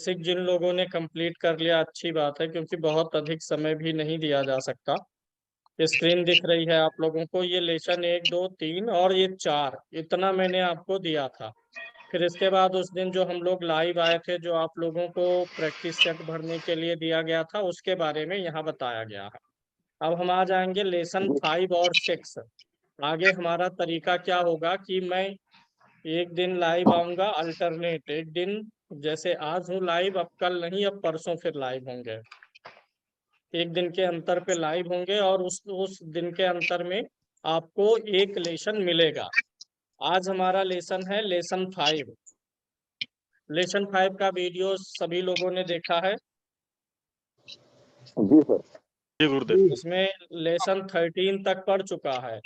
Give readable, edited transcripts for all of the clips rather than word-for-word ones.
Basic जिन लोगों ने complete कर लिया अच्छी बात है, क्योंकि बहुत अधिक समय भी नहीं दिया जा सकता। स्क्रीन दिख रही है आप लोगों को, ये लेसन 1 2 3 और ये 4 इतना मैंने आपको दिया था। फिर इसके बाद उस दिन जो हम लोग लाइव आए थे, जो आप लोगों को प्रैक्टिस सेट भरने के लिए दिया गया था, उसके बारे में यहाँ बताया गया है। अब हम आ जाएंगे लेसन 5 और 6। आगे हमारा तरीका क्या होगा कि मैं एक दिन लाइव आऊंगा, अल्टरनेट एक दिन, जैसे आज हूँ लाइव, अब कल नहीं, अब परसों फिर लाइव होंगे। एक दिन के अंतर पे लाइव होंगे और उस दिन के अंतर में आपको एक लेसन मिलेगा। आज हमारा लेसन है लेसन 5। लेसन 5 का वीडियो सभी लोगों ने देखा है। जी सर। जी गुरुदेव। इसमें लेसन 13 तक पढ़ चुका है।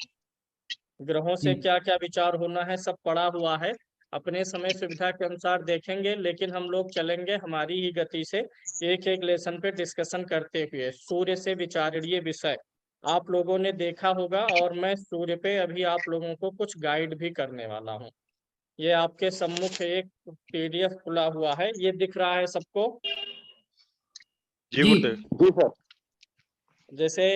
ग्रहों से क्या क्या विचार होना है सब पढ़ा हुआ है। अपने समय सुविधा के अनुसार देखेंगे, लेकिन हम लोग चलेंगे हमारी ही गति से, एक एक लेसन पे डिस्कशन करते हुए। सूर्य से विचारणीय विषय आप लोगों ने देखा होगा, और मैं सूर्य पे अभी आप लोगों को कुछ गाइड भी करने वाला हूँ। ये आपके सम्मुख एक पीडीएफ खुला हुआ है, ये दिख रहा है सबको? जी गुरुदेव। जी सर। जैसे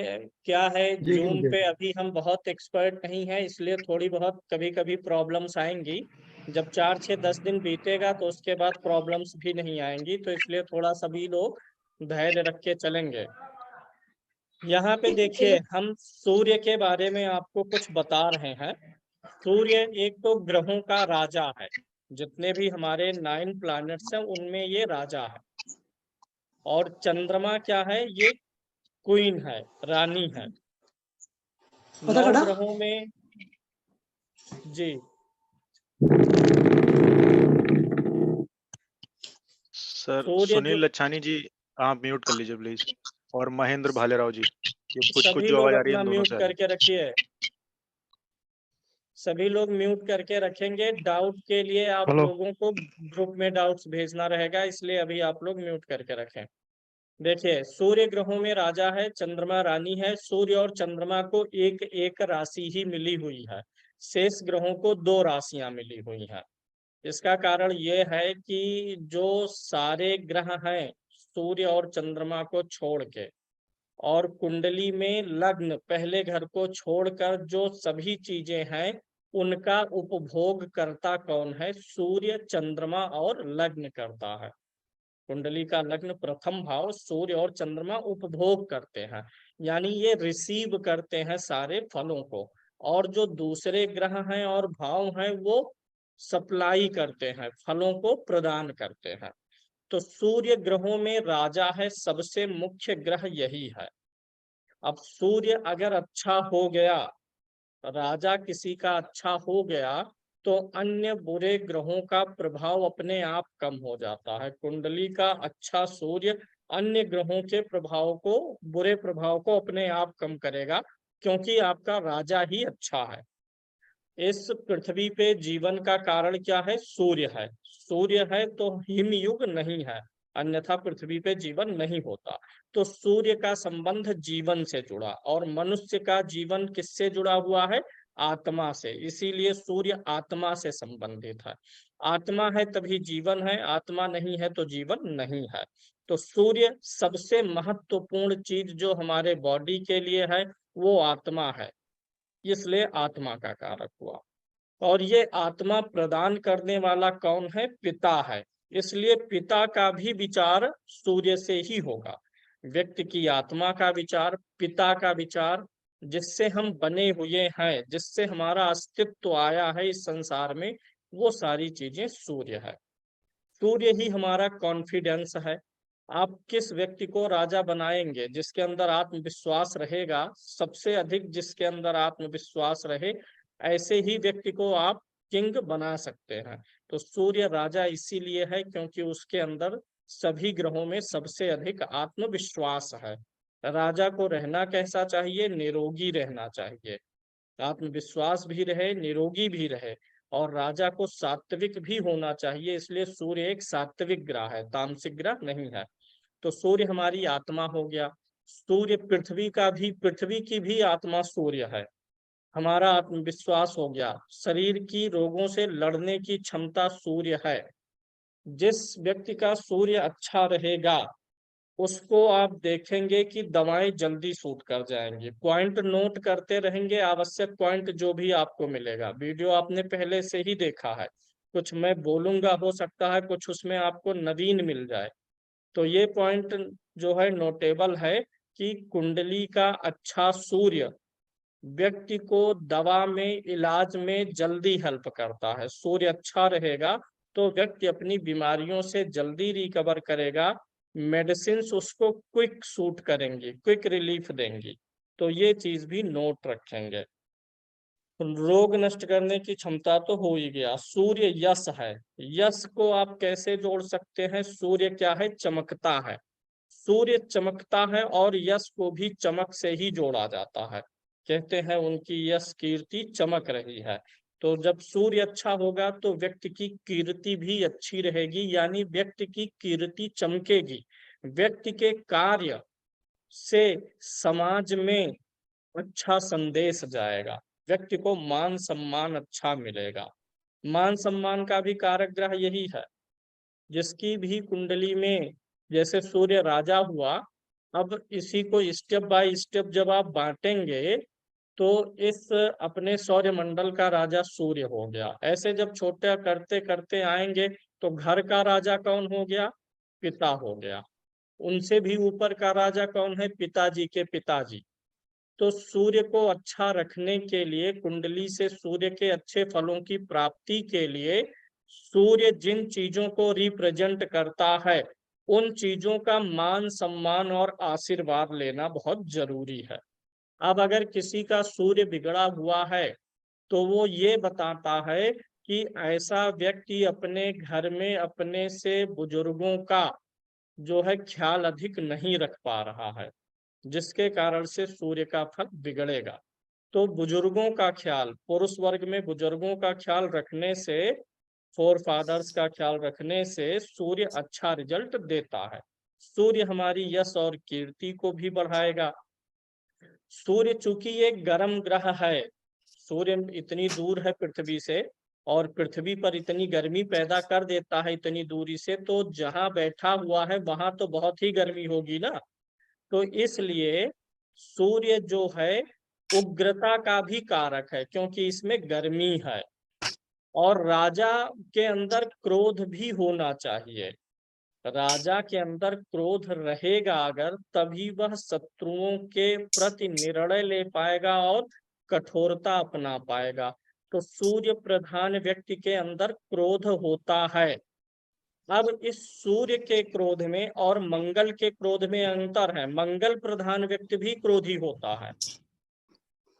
क्या है, जूम पे अभी हम बहुत एक्सपर्ट नहीं है, इसलिए थोड़ी बहुत कभी कभी प्रॉब्लम्स आएंगी। जब 4 6 10 दिन बीतेगा तो उसके बाद प्रॉब्लम्स भी नहीं आएंगी, तो इसलिए थोड़ा सभी लोग धैर्य रख के चलेंगे। यहाँ पे देखिए, हम सूर्य के बारे में आपको कुछ बता रहे हैं। सूर्य एक तो ग्रहों का राजा है, जितने भी हमारे 9 प्लैनेट्स हैं उनमें ये राजा है। और चंद्रमा क्या है, ये क्वीन है, रानी है। 9 ग्रहों में जी सर सूर्य जो सुनील लच्छानी जी, आप म्यूट कर लीजिए प्लीज। और महेंद्र भालेराव जी, ये कुछ सभी जो लोग आवाज आ रही है अपना इन दोनों म्यूट से आ रही करके रखिए। सभी लोग म्यूट करके रखेंगे। डाउट के लिए आप लोगों को ग्रुप में डाउट्स भेजना रहेगा, इसलिए अभी आप लोग म्यूट करके रखें। देखिए, सूर्य ग्रहों में राजा है, चंद्रमा रानी है। सूर्य और चंद्रमा को एक एक राशि ही मिली हुई है, शेष ग्रहों को 2 राशियां मिली हुई हैं। इसका कारण यह है कि जो सारे ग्रह हैं सूर्य और चंद्रमा को छोड़ के, और कुंडली में लग्न पहले घर को छोड़कर जो सभी चीजें हैं, उनका उपभोग करता कौन है? सूर्य, चंद्रमा और लग्न करता है। कुंडली का लग्न प्रथम भाव, सूर्य और चंद्रमा उपभोग करते हैं, यानी ये रिसीव करते हैं सारे फलों को। और जो दूसरे ग्रह हैं और भाव हैं, वो सप्लाई करते हैं, फलों को प्रदान करते हैं। तो सूर्य ग्रहों में राजा है, सबसे मुख्य ग्रह यही है। अब सूर्य अगर अच्छा हो गया, राजा किसी का अच्छा हो गया, तो अन्य बुरे ग्रहों का प्रभाव अपने आप कम हो जाता है। कुंडली का अच्छा सूर्य अन्य ग्रहों के प्रभाव को, बुरे प्रभाव को अपने आप कम करेगा, क्योंकि आपका राजा ही अच्छा है। इस पृथ्वी पे जीवन का कारण क्या है? सूर्य है। सूर्य है तो हिमयुग नहीं है, अन्यथा पृथ्वी पे जीवन नहीं होता। तो सूर्य का संबंध जीवन से जुड़ा, और मनुष्य का जीवन किससे जुड़ा हुआ है? आत्मा से। इसीलिए सूर्य आत्मा से संबंधित है। आत्मा है तभी जीवन है, आत्मा नहीं है तो जीवन नहीं है। तो सूर्य सबसे महत्वपूर्ण चीज जो हमारे बॉडी के लिए है, वो आत्मा है, इसलिए आत्मा का कारक हुआ। और ये आत्मा प्रदान करने वाला कौन है? पिता है। इसलिए पिता का भी विचार सूर्य से ही होगा। व्यक्ति की आत्मा का विचार, पिता का विचार, जिससे हम बने हुए हैं, जिससे हमारा अस्तित्व आया है इस संसार में, वो सारी चीजें सूर्य है। सूर्य ही हमारा कॉन्फिडेंस है। आप किस व्यक्ति को राजा बनाएंगे? जिसके अंदर आत्मविश्वास रहेगा, सबसे अधिक जिसके अंदर आत्मविश्वास रहे, ऐसे ही व्यक्ति को आप किंग बना सकते हैं। तो सूर्य राजा इसीलिए है क्योंकि उसके अंदर सभी ग्रहों में सबसे अधिक आत्मविश्वास है। राजा को रहना कैसा चाहिए? निरोगी रहना चाहिए, आत्मविश्वास भी रहे, निरोगी भी रहे। और राजा को सात्विक भी होना चाहिए, इसलिए सूर्य एक सात्विक ग्रह है, तामसिक ग्रह नहीं है। तो सूर्य हमारी आत्मा हो गया। सूर्य पृथ्वी की भी आत्मा सूर्य है। हमारा आत्मविश्वास हो गया। शरीर की रोगों से लड़ने की क्षमता सूर्य है। जिस व्यक्ति का सूर्य अच्छा रहेगा उसको आप देखेंगे कि दवाएं जल्दी सूट कर जाएंगी। पॉइंट नोट करते रहेंगे, आवश्यक पॉइंट जो भी आपको मिलेगा। वीडियो आपने पहले से ही देखा है, कुछ मैं बोलूंगा हो सकता है कुछ उसमें आपको नवीन मिल जाए। तो ये पॉइंट जो है नोटेबल है कि कुंडली का अच्छा सूर्य व्यक्ति को दवा में, इलाज में जल्दी हेल्प करता है। सूर्य अच्छा रहेगा तो व्यक्ति अपनी बीमारियों से जल्दी रिकवर करेगा, मेडिसिन उसको क्विक सूट करेंगी, क्विक रिलीफ देंगी। तो ये चीज भी नोट रखेंगे। रोग नष्ट करने की क्षमता तो हो ही गया। सूर्य यश है, यश को आप कैसे जोड़ सकते हैं? सूर्य क्या है? चमकता है। सूर्य चमकता है और यश को भी चमक से ही जोड़ा जाता है। कहते हैं उनकी यश कीर्ति चमक रही है। तो जब सूर्य अच्छा होगा तो व्यक्ति की कीर्ति भी अच्छी रहेगी, यानी व्यक्ति की कीर्ति चमकेगी। व्यक्ति के कार्य से समाज में अच्छा संदेश जाएगा, व्यक्ति को मान सम्मान अच्छा मिलेगा। मान सम्मान का भी कारक ग्रह यही है। जिसकी भी कुंडली में जैसे सूर्य राजा हुआ, अब इसी को स्टेप बाय स्टेप जब आप बांटेंगे तो इस अपने सौर्य मंडल का राजा सूर्य हो गया। ऐसे जब छोटे करते करते आएंगे तो घर का राजा कौन हो गया? पिता हो गया। उनसे भी ऊपर का राजा कौन है? पिताजी के पिताजी। तो सूर्य को अच्छा रखने के लिए, कुंडली से सूर्य के अच्छे फलों की प्राप्ति के लिए, सूर्य जिन चीजों को रिप्रेजेंट करता है उन चीजों का मान सम्मान और आशीर्वाद लेना बहुत जरूरी है। अब अगर किसी का सूर्य बिगड़ा हुआ है तो वो ये बताता है कि ऐसा व्यक्ति अपने घर में अपने से बुजुर्गों का जो है ख्याल अधिक नहीं रख पा रहा है, जिसके कारण से सूर्य का फल बिगड़ेगा। तो बुजुर्गों का ख्याल, पुरुष वर्ग में बुजुर्गों का ख्याल रखने से, फोर फादर्स का ख्याल रखने से सूर्य अच्छा रिजल्ट देता है। सूर्य हमारी यश और कीर्ति को भी बढ़ाएगा। सूर्य चूंकि एक गर्म ग्रह है, सूर्य इतनी दूर है पृथ्वी से और पृथ्वी पर इतनी गर्मी पैदा कर देता है इतनी दूरी से, तो जहां बैठा हुआ है वहां तो बहुत ही गर्मी होगी ना। तो इसलिए सूर्य जो है उग्रता का भी कारक है, क्योंकि इसमें गर्मी है। और राजा के अंदर क्रोध भी होना चाहिए। राजा के अंदर क्रोध रहेगा अगर, तभी वह शत्रुओं के प्रति निर्णय ले पाएगा और कठोरता अपना पाएगा। तो सूर्य प्रधान व्यक्ति के अंदर क्रोध होता है। अब इस सूर्य के क्रोध में और मंगल के क्रोध में अंतर है। मंगल प्रधान व्यक्ति भी क्रोधी होता है।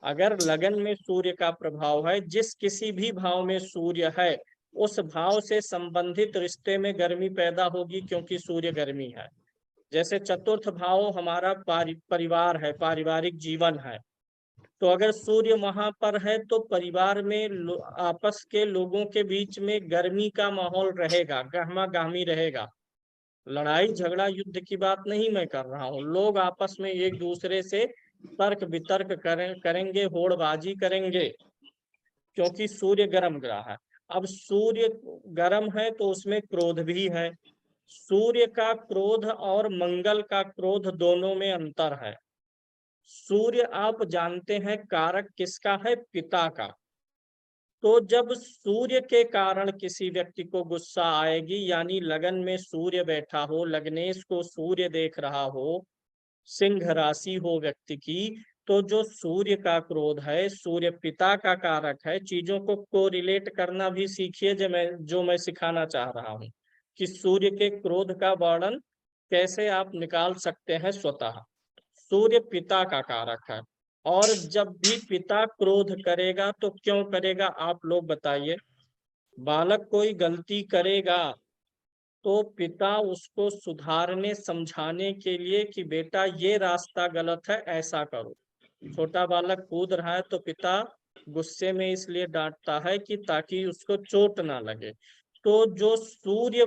अगर लगन में सूर्य का प्रभाव है, जिस किसी भी भाव में सूर्य है उस भाव से संबंधित रिश्ते में गर्मी पैदा होगी, क्योंकि सूर्य गर्मी है। जैसे चतुर्थ भाव हमारा परिवार है, पारिवारिक जीवन है। तो अगर सूर्य वहां पर है तो परिवार में आपस के लोगों के बीच में गर्मी का माहौल रहेगा, गहमा गहमी रहेगा। लड़ाई झगड़ा युद्ध की बात नहीं मैं कर रहा हूँ, लोग आपस में एक दूसरे से तर्क वितर्क करेंगे, होड़बाजी करेंगे, क्योंकि सूर्य गर्म ग्रह है। अब सूर्य गर्म है तो उसमें क्रोध भी है। सूर्य का क्रोध और मंगल का क्रोध दोनों में अंतर है। सूर्य आप जानते हैं कारक किसका है? पिता का। तो जब सूर्य के कारण किसी व्यक्ति को गुस्सा आएगी, यानी लगन में सूर्य बैठा हो, लग्नेश को सूर्य देख रहा हो, सिंह राशि हो व्यक्ति की, तो जो सूर्य का क्रोध है, सूर्य पिता का कारक है। चीजों को कोरिलेट करना भी सीखिए, जो मैं सिखाना चाह रहा हूँ कि सूर्य के क्रोध का वर्णन कैसे आप निकाल सकते हैं स्वतः। सूर्य पिता का कारक है, और जब भी पिता क्रोध करेगा तो क्यों करेगा आप लोग बताइए? बालक कोई गलती करेगा तो पिता उसको सुधारने समझाने के लिए कि बेटा ये रास्ता गलत है, ऐसा करो। छोटा बालक कूद रहा है तो पिता गुस्से में इसलिए डांटता है कि ताकि उसको चोट ना लगे। तो जो सूर्य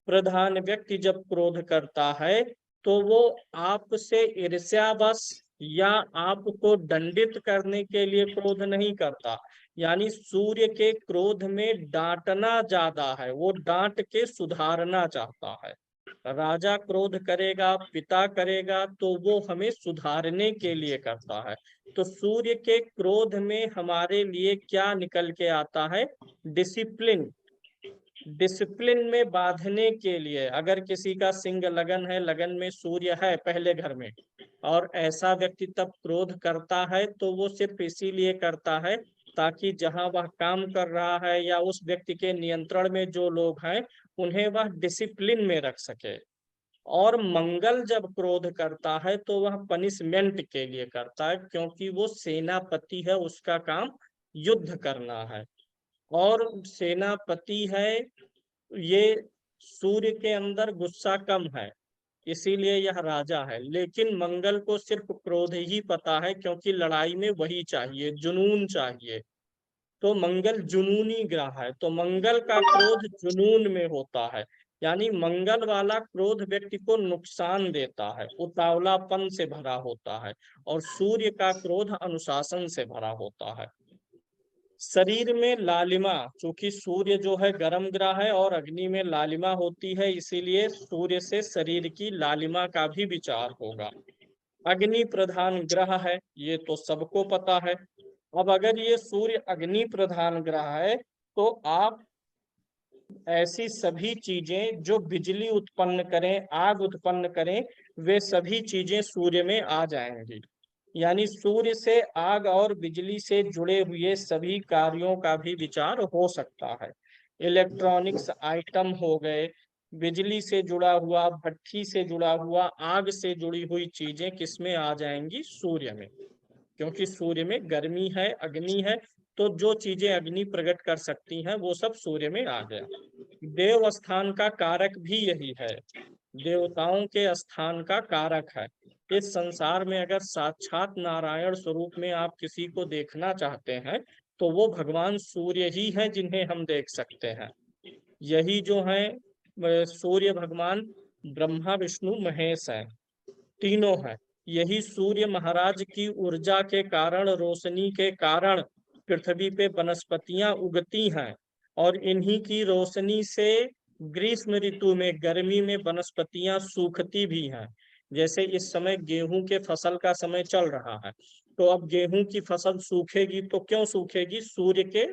प्रधान व्यक्ति जब क्रोध करता है तो वो आपसे ईर्ष्यावश या आपको दंडित करने के लिए क्रोध नहीं करता। यानी सूर्य के क्रोध में डांटना ज्यादा है, वो डांट के सुधारना चाहता है। राजा क्रोध करेगा, पिता करेगा, तो वो हमें सुधारने के लिए करता है। तो सूर्य के क्रोध में हमारे लिए क्या निकल के आता है? डिसिप्लिन। डिसिप्लिन में बांधने के लिए, अगर किसी का सिंह लगन है, लगन में सूर्य है पहले घर में, और ऐसा व्यक्ति तब क्रोध करता है तो वो सिर्फ इसीलिए करता है ताकि जहां वह काम कर रहा है या उस व्यक्ति के नियंत्रण में जो लोग हैं उन्हें वह डिसिप्लिन में रख सके। और मंगल जब क्रोध करता है तो वह पनिशमेंट के लिए करता है, क्योंकि वो सेनापति है, उसका काम युद्ध करना है। और सेनापति है, ये सूर्य के अंदर गुस्सा कम है, इसीलिए यह राजा है। लेकिन मंगल को सिर्फ क्रोध ही पता है, क्योंकि लड़ाई में वही चाहिए, जुनून चाहिए। तो मंगल जुनूनी ग्रह है, तो मंगल का क्रोध जुनून में होता है। यानी मंगल वाला क्रोध व्यक्ति को नुकसान देता है, उतावलापन से भरा होता है। और सूर्य का क्रोध अनुशासन से भरा होता है। शरीर में लालिमा, चूंकि सूर्य जो है गर्म ग्रह है और अग्नि में लालिमा होती है, इसीलिए सूर्य से शरीर की लालिमा का भी विचार होगा। अग्नि प्रधान ग्रह है, ये तो सबको पता है। अब अगर ये सूर्य अग्नि प्रधान ग्रह है तो आप ऐसी सभी चीजें जो बिजली उत्पन्न करें, आग उत्पन्न करें, वे सभी चीजें सूर्य में आ जाएंगी। यानी सूर्य से आग और बिजली से जुड़े हुए सभी कार्यों का भी विचार हो सकता है। इलेक्ट्रॉनिक्स आइटम हो गए, बिजली से जुड़ा हुआ, भट्ठी से जुड़ा हुआ, आग से जुड़ी हुई चीजें किसमें आ जाएंगी? सूर्य में। क्योंकि सूर्य में गर्मी है, अग्नि है, तो जो चीजें अग्नि प्रकट कर सकती हैं वो सब सूर्य में आ गया। देव स्थान का कारक भी यही है, देवताओं के स्थान का कारक है। इस संसार में अगर साक्षात नारायण स्वरूप में आप किसी को देखना चाहते हैं तो वो भगवान सूर्य ही हैं जिन्हें हम देख सकते हैं। यही जो है सूर्य भगवान ब्रह्मा विष्णु महेश है, तीनों हैं। यही सूर्य महाराज की ऊर्जा के कारण, रोशनी के कारण पृथ्वी पे वनस्पतियां उगती हैं। और इन्हीं की रोशनी से ग्रीष्म ऋतु में, गर्मी में वनस्पतियां सूखती भी हैं। जैसे इस समय गेहूं के फसल का समय चल रहा है, तो अब गेहूं की फसल सूखेगी तो क्यों सूखेगी? सूर्य के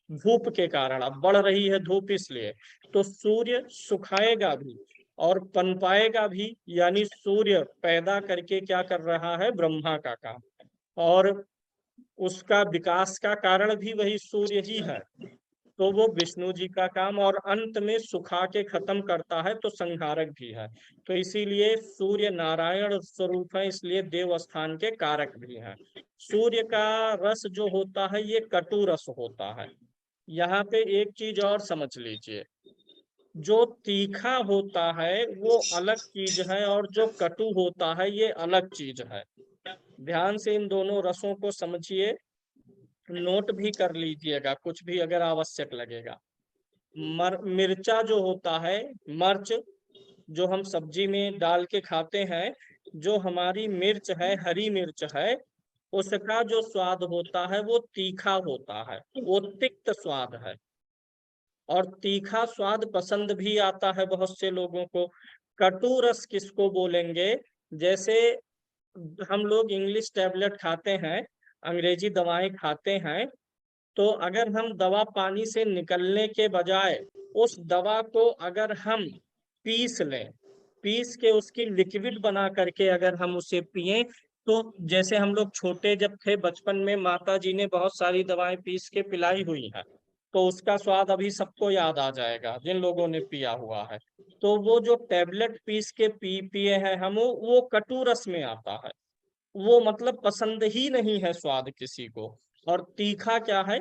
धूप के कारण। अब बढ़ रही है धूप इसलिए, तो सूर्य सुखाएगा भी और पनपाएगा भी। यानी सूर्य पैदा करके क्या कर रहा है? ब्रह्मा का काम। और उसका विकास का कारण भी वही सूर्य ही है, तो वो विष्णु जी का काम। और अंत में सुखा के खत्म करता है, तो संहारक भी है। तो इसीलिए सूर्य नारायण स्वरूप है, इसलिए देव स्थान के कारक भी हैं। सूर्य का रस जो होता है ये कटु रस होता है। यहाँ पे एक चीज और समझ लीजिए, जो तीखा होता है वो अलग चीज है और जो कटु होता है ये अलग चीज है। ध्यान से इन दोनों रसों को समझिए, नोट भी कर लीजिएगा कुछ भी अगर आवश्यक लगेगा। मिर्चा जो होता है, मर्च, जो हम सब्जी में डाल के खाते हैं, जो हमारी मिर्च है, हरी मिर्च है, उसका जो स्वाद होता है वो तीखा होता है, वो तिक्त स्वाद है। और तीखा स्वाद पसंद भी आता है बहुत से लोगों को। कटु रस किसको बोलेंगे? जैसे हम लोग इंग्लिश टैबलेट खाते हैं, अंग्रेजी दवाएं खाते हैं, तो अगर हम दवा पानी से निकलने के बजाय उस दवा को अगर हम पीस लें, पीस के उसकी लिक्विड बना करके अगर हम उसे पिए, तो जैसे हम लोग छोटे जब थे बचपन में माता जी ने बहुत सारी दवाएं पीस के पिलाई हुई हैं, तो उसका स्वाद अभी सबको याद आ जाएगा जिन लोगों ने पिया हुआ है। तो वो जो टैबलेट पीस के पिए हैं हम, वो कटु रस में आता है। वो मतलब पसंद ही नहीं है स्वाद किसी को। और तीखा क्या है?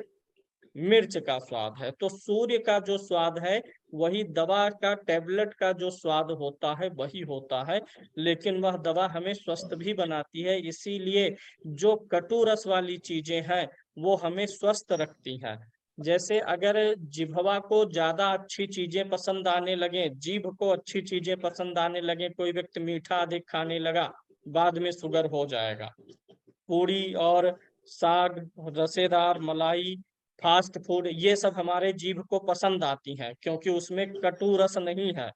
मिर्च का स्वाद है। तो सूर्य का जो स्वाद है वही दवा का, टैबलेट का जो स्वाद होता है वही होता है। लेकिन वह दवा हमें स्वस्थ भी बनाती है, इसीलिए जो कटु रस वाली चीजें हैं वो हमें स्वस्थ रखती हैं। जैसे अगर जिह्वा को ज्यादा अच्छी चीजें पसंद आने लगे, जीभ को अच्छी चीजें पसंद आने लगे, कोई व्यक्ति मीठा अधिक खाने लगा, बाद में शुगर हो जाएगा। पूरी और साग, रसेदार मलाई, फास्ट फूड, ये सब हमारे जीभ को पसंद आती हैं क्योंकि उसमें कटु रस नहीं है।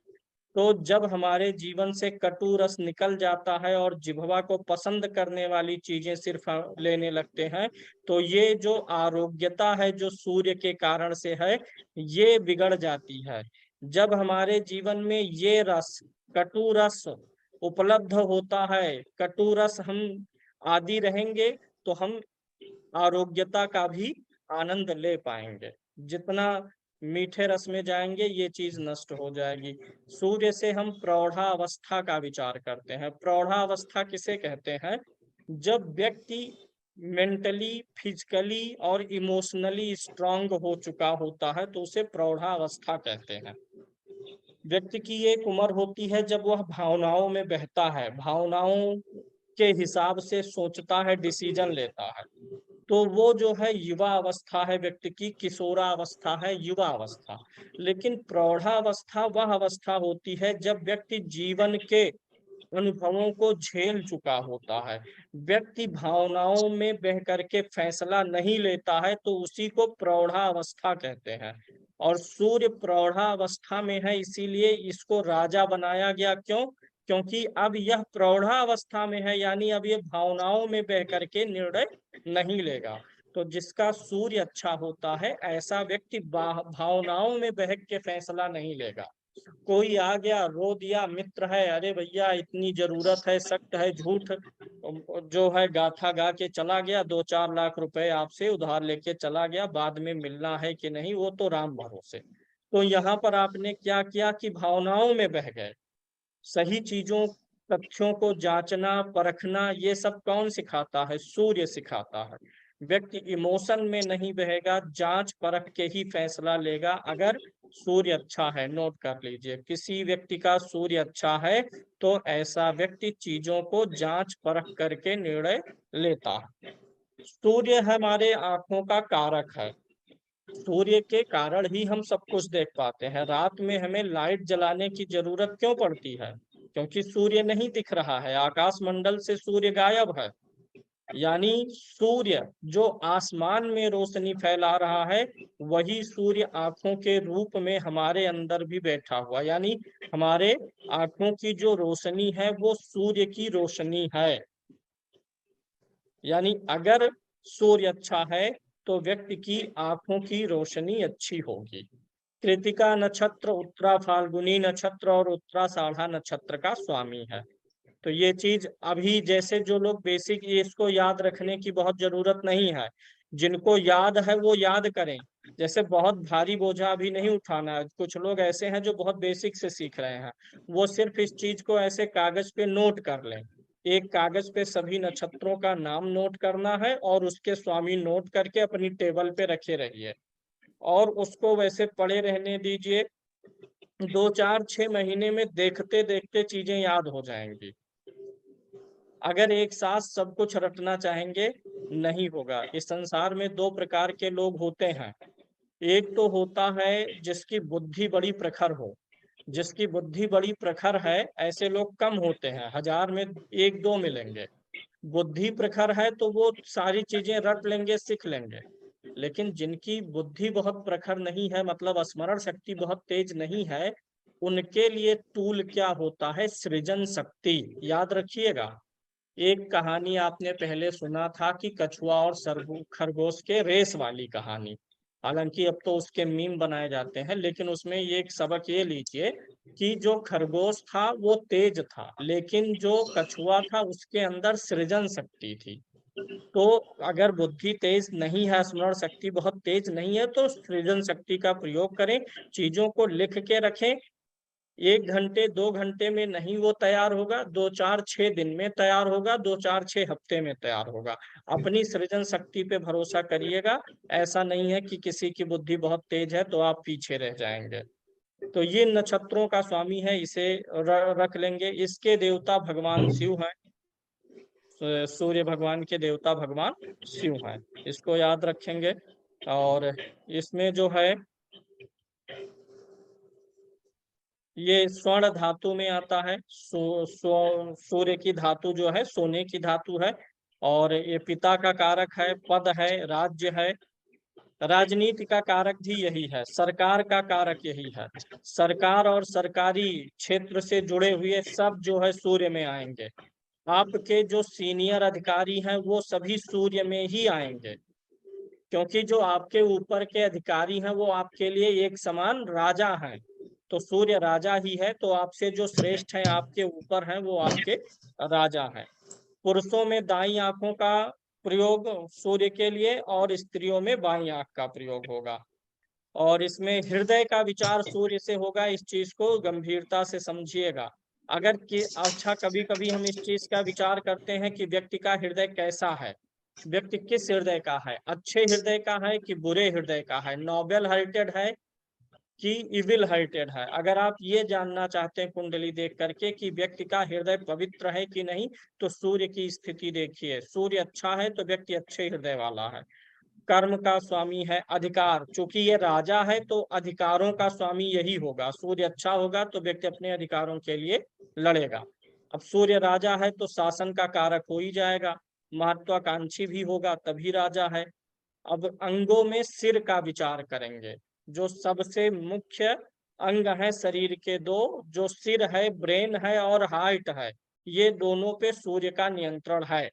तो जब हमारे जीवन से कटु रस निकल जाता है और जिह्वा को पसंद करने वाली चीजें सिर्फ लेने लगते हैं, तो ये जो आरोग्यता है जो सूर्य के कारण से है, ये बिगड़ जाती है। जब हमारे जीवन में ये रस, कटु रस उपलब्ध होता है, कटु रस हम आदि रहेंगे, तो हम आरोग्यता का भी आनंद ले पाएंगे। जितना मीठे रस में जाएंगे ये चीज नष्ट हो जाएगी। सूर्य से हम प्रौढ़ावस्था का विचार करते हैं। प्रौढ़ावस्था किसे कहते हैं? जब व्यक्ति मेंटली, फिजिकली और इमोशनली स्ट्रांग हो चुका होता है तो उसे प्रौढ़ावस्था कहते हैं। व्यक्ति की एक उम्र होती है जब वह भावनाओं में बहता है, भावनाओं के हिसाब से सोचता है, डिसीजन लेता है। तो वो जो है युवा अवस्था है, व्यक्ति की किशोरावस्था है, युवा अवस्था। लेकिन प्रौढ़ावस्था वह अवस्था होती है जब व्यक्ति जीवन के अनुभवों को झेल चुका होता है, व्यक्ति भावनाओं में बह करके फैसला नहीं लेता है, तो उसी को प्रौढ़ावस्था कहते हैं। और सूर्य प्रौढ़ावस्था में है, इसीलिए इसको राजा बनाया गया। क्यों? क्योंकि अब यह प्रौढ़ावस्था में है, यानी अब ये भावनाओं में बह करके निर्णय नहीं लेगा। तो जिसका सूर्य अच्छा होता है, ऐसा व्यक्ति भावनाओं में बह के फैसला नहीं लेगा। कोई आ गया, रो दिया, मित्र है, अरे भैया इतनी जरूरत है, सख्त है, झूठ जो है गाथा गा के चला गया, 2-4 लाख रुपए आपसे उधार लेके चला गया, बाद में मिलना है कि नहीं वो तो राम भरोसे। तो यहाँ पर आपने क्या किया कि भावनाओं में बह गए। सही चीजों, तथ्यों को जांचना परखना, ये सब कौन सिखाता है? सूर्य सिखाता है। व्यक्ति इमोशन में नहीं बहेगा, जांच परख के ही फैसला लेगा अगर सूर्य अच्छा है। नोट कर लीजिए, किसी व्यक्ति का सूर्य अच्छा है तो ऐसा व्यक्ति चीजों को जांच परख करके निर्णय लेता है। सूर्य हमारे आंखों का कारक है। सूर्य के कारण ही हम सब कुछ देख पाते हैं। रात में हमें लाइट जलाने की जरूरत क्यों पड़ती है? क्योंकि सूर्य नहीं दिख रहा है, आकाश मंडल से सूर्य गायब है। यानी सूर्य जो आसमान में रोशनी फैला रहा है, वही सूर्य आंखों के रूप में हमारे अंदर भी बैठा हुआ, यानी हमारे आंखों की जो रोशनी है वो सूर्य की रोशनी है। यानी अगर सूर्य अच्छा है तो व्यक्ति की आंखों की रोशनी अच्छी होगी। कृतिका नक्षत्र उत्तरा फाल्गुनी नक्षत्र और उत्तराषाढ़ा नक्षत्र का स्वामी है। तो ये चीज अभी जैसे जो लोग बेसिक, इसको याद रखने की बहुत जरूरत नहीं है। जिनको याद है वो याद करें। जैसे बहुत भारी बोझा अभी नहीं उठाना है। कुछ लोग ऐसे हैं जो बहुत बेसिक से सीख रहे हैं, वो सिर्फ इस चीज को ऐसे कागज पे नोट कर लें। एक कागज पे सभी नक्षत्रों का नाम नोट करना है और उसके स्वामी नोट करके अपनी टेबल पे रखे रहिए और उसको वैसे पड़े रहने दीजिए। 2-4-6 महीने में देखते देखते चीजें याद हो जाएंगी। अगर एक साथ सब कुछ रटना चाहेंगे, नहीं होगा। इस संसार में 2 प्रकार के लोग होते हैं। एक तो होता है जिसकी बुद्धि बड़ी प्रखर हो। जिसकी बुद्धि बड़ी प्रखर है, ऐसे लोग कम होते हैं, 1000 में 1-2 मिलेंगे। बुद्धि प्रखर है तो वो सारी चीजें रट लेंगे, सीख लेंगे। लेकिन जिनकी बुद्धि बहुत प्रखर नहीं है, मतलब स्मरण शक्ति बहुत तेज नहीं है, उनके लिए टूल क्या होता है? सृजन शक्ति। याद रखिएगा, एक कहानी आपने पहले सुना था कि कछुआ और खरगोश के रेस वाली कहानी। हालांकि अब तो उसके मीम बनाए जाते हैं, लेकिन उसमें ये एक सबक ये लीजिए कि जो खरगोश था वो तेज था, लेकिन जो कछुआ था उसके अंदर सृजन शक्ति थी। तो अगर बुद्धि तेज नहीं है, स्मरण शक्ति बहुत तेज नहीं है, तो सृजन शक्ति का प्रयोग करें। चीजों को लिख के रखें। 1 घंटे 2 घंटे में नहीं वो तैयार होगा, 2-4-6 दिन में तैयार होगा, 2-4-6 हफ्ते में तैयार होगा। अपनी सृजन शक्ति पे भरोसा करिएगा। ऐसा नहीं है कि किसी की बुद्धि बहुत तेज है तो आप पीछे रह जाएंगे। तो ये नक्षत्रों का स्वामी है, इसे रख लेंगे। इसके देवता भगवान शिव हैं। सूर्य भगवान के देवता भगवान शिव हैं, इसको याद रखेंगे। और इसमें जो है ये स्वर्ण धातु में आता है। सूर्य की धातु जो है सोने की धातु है, और ये पिता का कारक है, पद है, राज्य है, राजनीति का कारक भी यही है, सरकार का कारक यही है। सरकार और सरकारी क्षेत्र से जुड़े हुए सब जो है सूर्य में आएंगे। आपके जो सीनियर अधिकारी हैं वो सभी सूर्य में ही आएंगे, क्योंकि जो आपके ऊपर के अधिकारी हैं वो आपके लिए एक समान राजा हैं। तो सूर्य राजा ही है, तो आपसे जो श्रेष्ठ हैं, आपके ऊपर हैं, वो आपके राजा हैं। पुरुषों में दाई आंखों का प्रयोग सूर्य के लिए, और स्त्रियों में बाई आंख का प्रयोग होगा। और इसमें हृदय का विचार सूर्य से होगा, इस चीज को गंभीरता से समझिएगा। अगर कि अच्छा, कभी कभी हम इस चीज का विचार करते हैं कि व्यक्ति का हृदय कैसा है, व्यक्ति किस हृदय का है, अच्छे हृदय का है कि बुरे हृदय का है, नोबल हार्टेड है कि इविल हार्टेड है। अगर आप ये जानना चाहते हैं कुंडली देख करके कि व्यक्ति का हृदय पवित्र है कि नहीं, तो सूर्य की स्थिति देखिए। सूर्य अच्छा है तो व्यक्ति अच्छे हृदय वाला है। कर्म का स्वामी है, अधिकार, चूंकि ये राजा है तो अधिकारों का स्वामी यही होगा। सूर्य अच्छा होगा तो व्यक्ति अपने अधिकारों के लिए लड़ेगा। अब सूर्य राजा है तो शासन का कारक हो ही जाएगा, महत्वाकांक्षी भी होगा, तभी राजा है। अब अंगों में सिर का विचार करेंगे। जो सबसे मुख्य अंग है शरीर के दो, जो सिर है, ब्रेन है और हार्ट है, ये दोनों पे सूर्य का नियंत्रण है।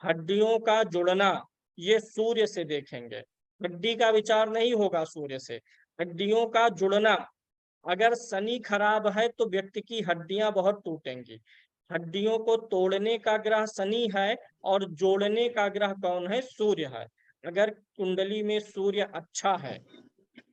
हड्डियों का जुड़ना ये सूर्य से देखेंगे, हड्डी का विचार नहीं होगा सूर्य से। हड्डियों का जुड़ना, अगर शनि खराब है तो व्यक्ति की हड्डियां बहुत टूटेंगी। हड्डियों को तोड़ने का ग्रह शनि है और जोड़ने का ग्रह कौन है? सूर्य है। अगर कुंडली में सूर्य अच्छा है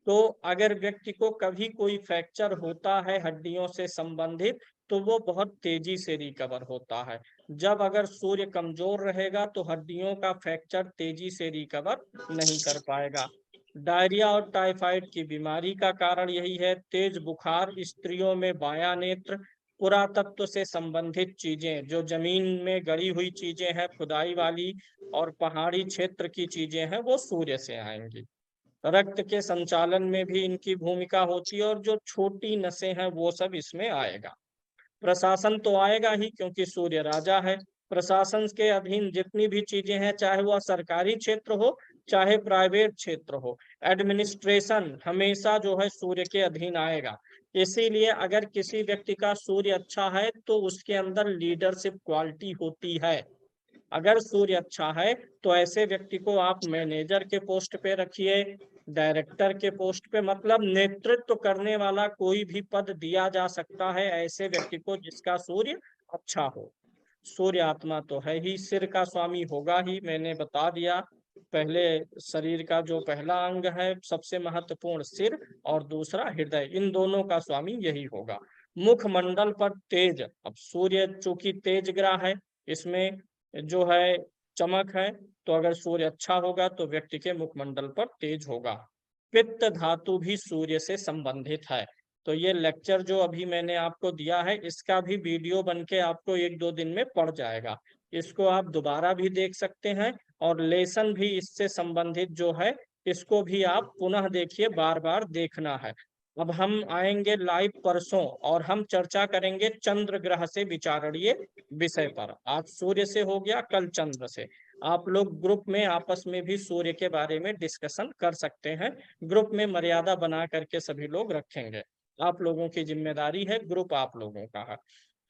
तो अगर व्यक्ति को कभी कोई फ्रैक्चर होता है हड्डियों से संबंधित, तो वो बहुत तेजी से रिकवर होता है। जब अगर सूर्य कमजोर रहेगा तो हड्डियों का फ्रैक्चर तेजी से रिकवर नहीं कर पाएगा। डायरिया और टाइफाइड की बीमारी का कारण यही है। तेज बुखार, स्त्रियों में बायां नेत्र, पुरातत्व से संबंधित चीजें, जो जमीन में गड़ी हुई चीजें हैं, खुदाई वाली और पहाड़ी क्षेत्र की चीजें हैं, वो सूर्य से आएंगी। रक्त के संचालन में भी इनकी भूमिका होती है, और जो छोटी नसें हैं वो सब इसमें आएगा। प्रशासन तो आएगा ही, क्योंकि सूर्य राजा है। प्रशासन के अधीन जितनी भी चीजें हैं, चाहे वह सरकारी क्षेत्र हो चाहे प्राइवेट क्षेत्र हो, एडमिनिस्ट्रेशन हमेशा जो है सूर्य के अधीन आएगा। इसीलिए अगर किसी व्यक्ति का सूर्य अच्छा है तो उसके अंदर लीडरशिप क्वालिटी होती है। अगर सूर्य अच्छा है तो ऐसे व्यक्ति को आप मैनेजर के पोस्ट पे रखिए, डायरेक्टर के पोस्ट पे, मतलब नेतृत्व करने वाला कोई भी पद दिया जा सकता है ऐसे व्यक्ति को जिसका सूर्य अच्छा हो। सूर्य आत्मा तो है ही, सिर का स्वामी होगा ही, मैंने बता दिया। पहले शरीर का जो पहला अंग है सबसे महत्वपूर्ण सिर, और दूसरा हृदय, इन दोनों का स्वामी यही होगा। मुखमंडल पर तेज, अब सूर्य चूंकि तेज ग्रह है, इसमें जो है चमक है, तो अगर सूर्य अच्छा होगा तो व्यक्ति के मुखमंडल पर तेज होगा। पित्त धातु भी सूर्य से संबंधित है। तो ये लेक्चर जो अभी मैंने आपको दिया है, इसका भी वीडियो बन के आपको 1-2 दिन में पड़ जाएगा। इसको आप दोबारा भी देख सकते हैं, और लेसन भी इससे संबंधित जो है इसको भी आप पुनः देखिए, बार बार देखना है। अब हम आएंगे लाइव परसों, और हम चर्चा करेंगे चंद्र ग्रह से विचारणीय विषय पर। आज सूर्य से हो गया, कल चंद्र से। आप लोग ग्रुप में आपस में भी सूर्य के बारे में डिस्कशन कर सकते हैं। ग्रुप में मर्यादा बना करके सभी लोग रखेंगे, आप लोगों की जिम्मेदारी है, ग्रुप आप लोगों का है।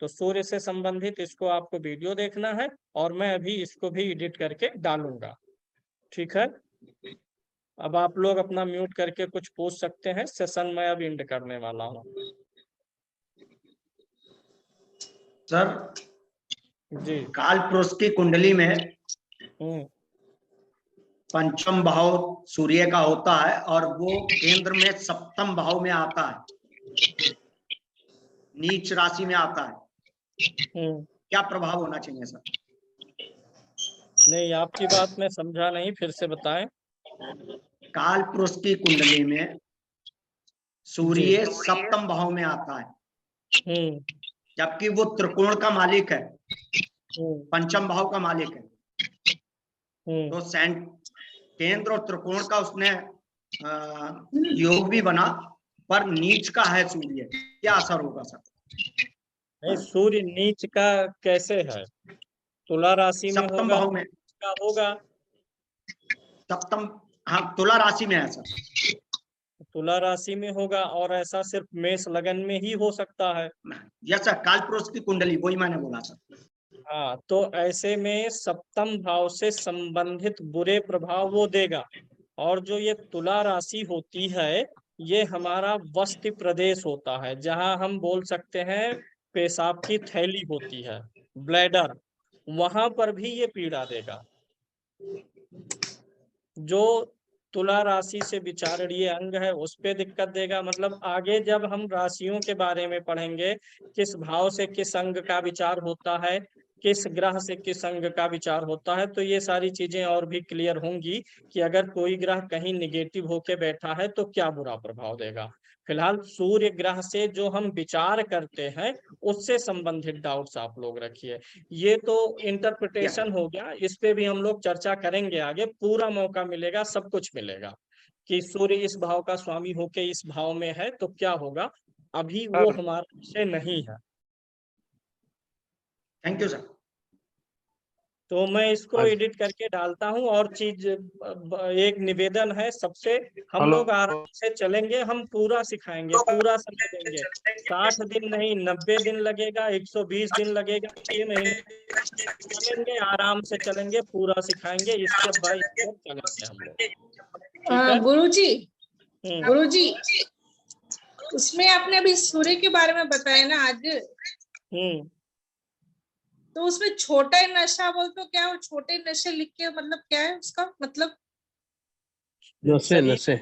तो सूर्य से संबंधित इसको आपको वीडियो देखना है, और मैं अभी इसको भी एडिट करके डालूंगा। ठीक है, अब आप लोग अपना म्यूट करके कुछ पूछ सकते हैं। सेशन मैं अब एंड करने वाला हूँ। सर जी। काल पुरुष की कुंडली में पंचम भाव सूर्य का होता है, और वो केंद्र में सप्तम भाव में आता है, नीच राशि में आता है। क्या प्रभाव होना चाहिए सर? नहीं, आपकी बात मैं समझा नहीं, फिर से बताएं। काल पुरुष की कुंडली में सूर्य सप्तम भाव में आता है, जबकि वो त्रिकोण का मालिक है, पंचम भाव का मालिक है। तो केंद्र और त्रिकोण का उसने योग भी बना, पर नीच का है सूर्य, क्या असर होगा सर? नहीं, सूर्य नीच का कैसे है? तुला राशि में सप्तम होगा, भाव में का होगा। सप्तम, हाँ तुला राशि में है सर। तुला राशि में होगा और ऐसा सिर्फ मेष लगन में ही हो सकता है। यस सर, कालपुरुष की कुंडली, वही मैंने बोला सर। हाँ, तो ऐसे में सप्तम भाव से संबंधित बुरे प्रभाव वो देगा। और जो ये तुला राशि होती है, ये हमारा वस्ति प्रदेश होता है, जहां हम बोल सकते हैं पेशाब की थैली होती है, ब्लैडर, वहां पर भी ये पीड़ा देगा। जो तुला राशि से विचारणीय अंग है उस पे दिक्कत देगा। मतलब आगे जब हम राशियों के बारे में पढ़ेंगे, किस भाव से किस अंग का विचार होता है, किस ग्रह से किस अंग का विचार होता है, तो ये सारी चीजें और भी क्लियर होंगी कि अगर कोई ग्रह कहीं निगेटिव होके बैठा है तो क्या बुरा प्रभाव देगा। फिलहाल सूर्य ग्रह से जो हम विचार करते हैं उससे संबंधित डाउट्स आप लोग रखिए। ये तो इंटरप्रिटेशन हो गया, इस पे भी हम लोग चर्चा करेंगे आगे, पूरा मौका मिलेगा, सब कुछ मिलेगा कि सूर्य इस भाव का स्वामी होके इस भाव में है तो क्या होगा। अभी वो हमारा विषय नहीं है। Thank you sir. तो मैं इसको एडिट करके डालता हूँ। और चीज एक निवेदन है सबसे, हम लोग आराम से चलेंगे, हम पूरा सिखाएंगे, पूरा समय देंगे। 60 दिन नहीं, 90 दिन लगेगा, 120 दिन लगेगा, 6 महीने चलेंगे, आराम से चलेंगे, पूरा सिखाएंगे, स्टेप बाय स्टेप चलेंगे हम लोग। ठीक है गुरुजी, उसमें आपने अभी सूर्य के बारे में बताया ना आज, तो उसमें छोटा नशा बोल तो क्या है? छोटे नशे लिख के मतलब क्या है उसका मतलब? नशे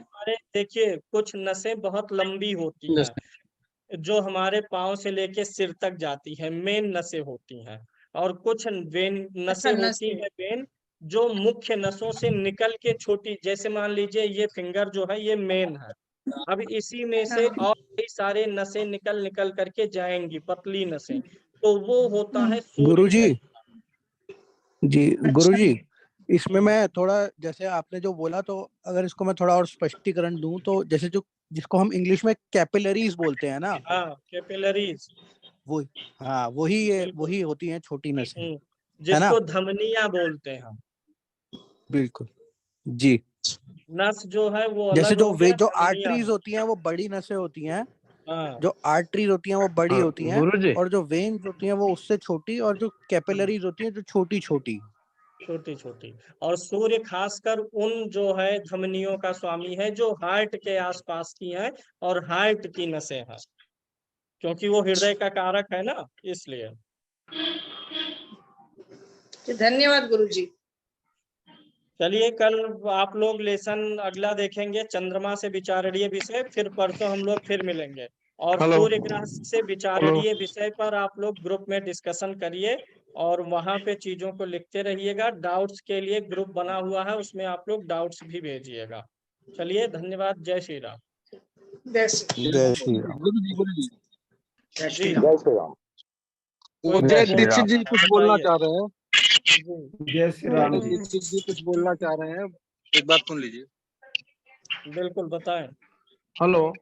देखिए, कुछ नसें बहुत लंबी होती हैं जो हमारे पाँव से लेके सिर तक जाती है, मेन नसें होती हैं। और कुछ वेन नसें होती हैं वेन, जो मुख्य नसों से निकल के छोटी, जैसे मान लीजिए ये फिंगर जो है ये मेन है, अब इसी में से और कई सारे नसें निकल निकल करके जाएंगी, पतली नसें, तो वो होता है गुरुजी जी। अच्छा। गुरुजी, इसमें मैं थोड़ा, जैसे आपने जो बोला, तो अगर इसको मैं थोड़ा और स्पष्टीकरण दूं तो जैसे जो जिसको हम इंग्लिश में कैपिलरीज बोलते हैं ना, हाँ, कैपिलरीज, वो, हाँ वही होती हैं छोटी नसें, है ना? जिसको धमनियां बोलते हैं। बिल्कुल जी। नस जो है वो जैसे अलग हो गया, जो धमनियां। आर्टरीज होती हैं वो बड़ी नसें होती हैं, हाँ, जो आर्टरीज होती हैं वो बड़ी होती हैं, गुरुजी, और जो वेन्स होती हैं वो उससे छोटी, और जो कैपिलरीज होती हैं जो छोटी छोटी छोटी छोटी। और सूर्य खासकर उन जो है धमनियों का स्वामी है जो हार्ट के आसपास की हैं और हार्ट की नसें हैं, क्योंकि वो हृदय का कारक है ना, इसलिए। धन्यवाद गुरुजी। चलिए, कल आप लोग लेसन अगला देखेंगे, चंद्रमा से विचारणीय विषय, फिर परसों हम लोग फिर मिलेंगे। और सूर्य ग्रह से विचारणीय विषय पर आप लोग ग्रुप में डिस्कशन करिए और वहां पे चीजों को लिखते रहिएगा। डाउट्स के लिए ग्रुप बना हुआ है, उसमें आप लोग डाउट्स भी भेजिएगा। चलिए, धन्यवाद। जय श्री राम। जय श्री राम। जय श्री जी, राम। उदय दीक्षित जी कुछ बोलना चाह रहे हैं। जय श्री राम जी। दीक्षित जी कुछ बोलना चाह रहे हैं, एक बात सुन लीजिए। बिल्कुल, बताएं। हेलो,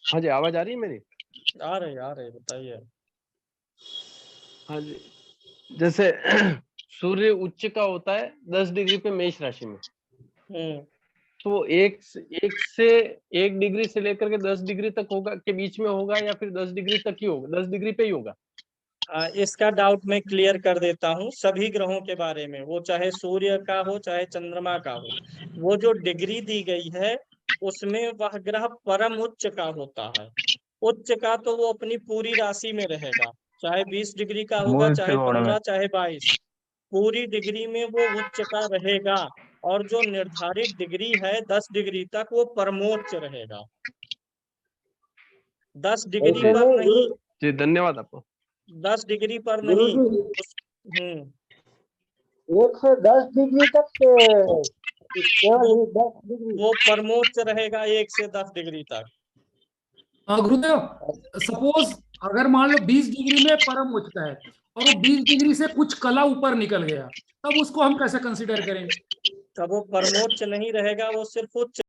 हाँ जी, आवाज आ रही है मेरी? आ रहे, बताइए। हाँ जी, जैसे सूर्य उच्च का होता है 10 डिग्री पे मेष राशि में, तो एक से 1 डिग्री से लेकर के 10 डिग्री तक होगा, के बीच में होगा, या फिर 10 डिग्री तक ही होगा, 10 डिग्री पे ही होगा? इसका डाउट मैं क्लियर कर देता हूँ सभी ग्रहों के बारे में, वो चाहे सूर्य का हो चाहे चंद्रमा का हो। वो जो डिग्री दी गई है उसमें वह ग्रह परम उच्च का होता है। उच्च का तो वो अपनी पूरी राशि में रहेगा, चाहे 20 डिग्री का होगा, चाहे 15, चाहे 22, पूरी डिग्री में वो उच्च का रहेगा। और जो निर्धारित डिग्री है 10 डिग्री तक, वो परमोच्च रहेगा, 10 डिग्री पर नहीं। जी, धन्यवाद आपको। 10 डिग्री पर नहीं। 1 से 10 डिग्री तक केवल 10 डिग्री वो परमोच्च रहेगा 1 से 10 डिग्री तक। गुरुदेव, सपोज अगर मान लो 20 डिग्री में परम उच्च है और वो 20 डिग्री से कुछ कला ऊपर निकल गया, तब उसको हम कैसे कंसीडर करेंगे? तब वो परमोच्च नहीं रहेगा, वो सिर्फ उच्च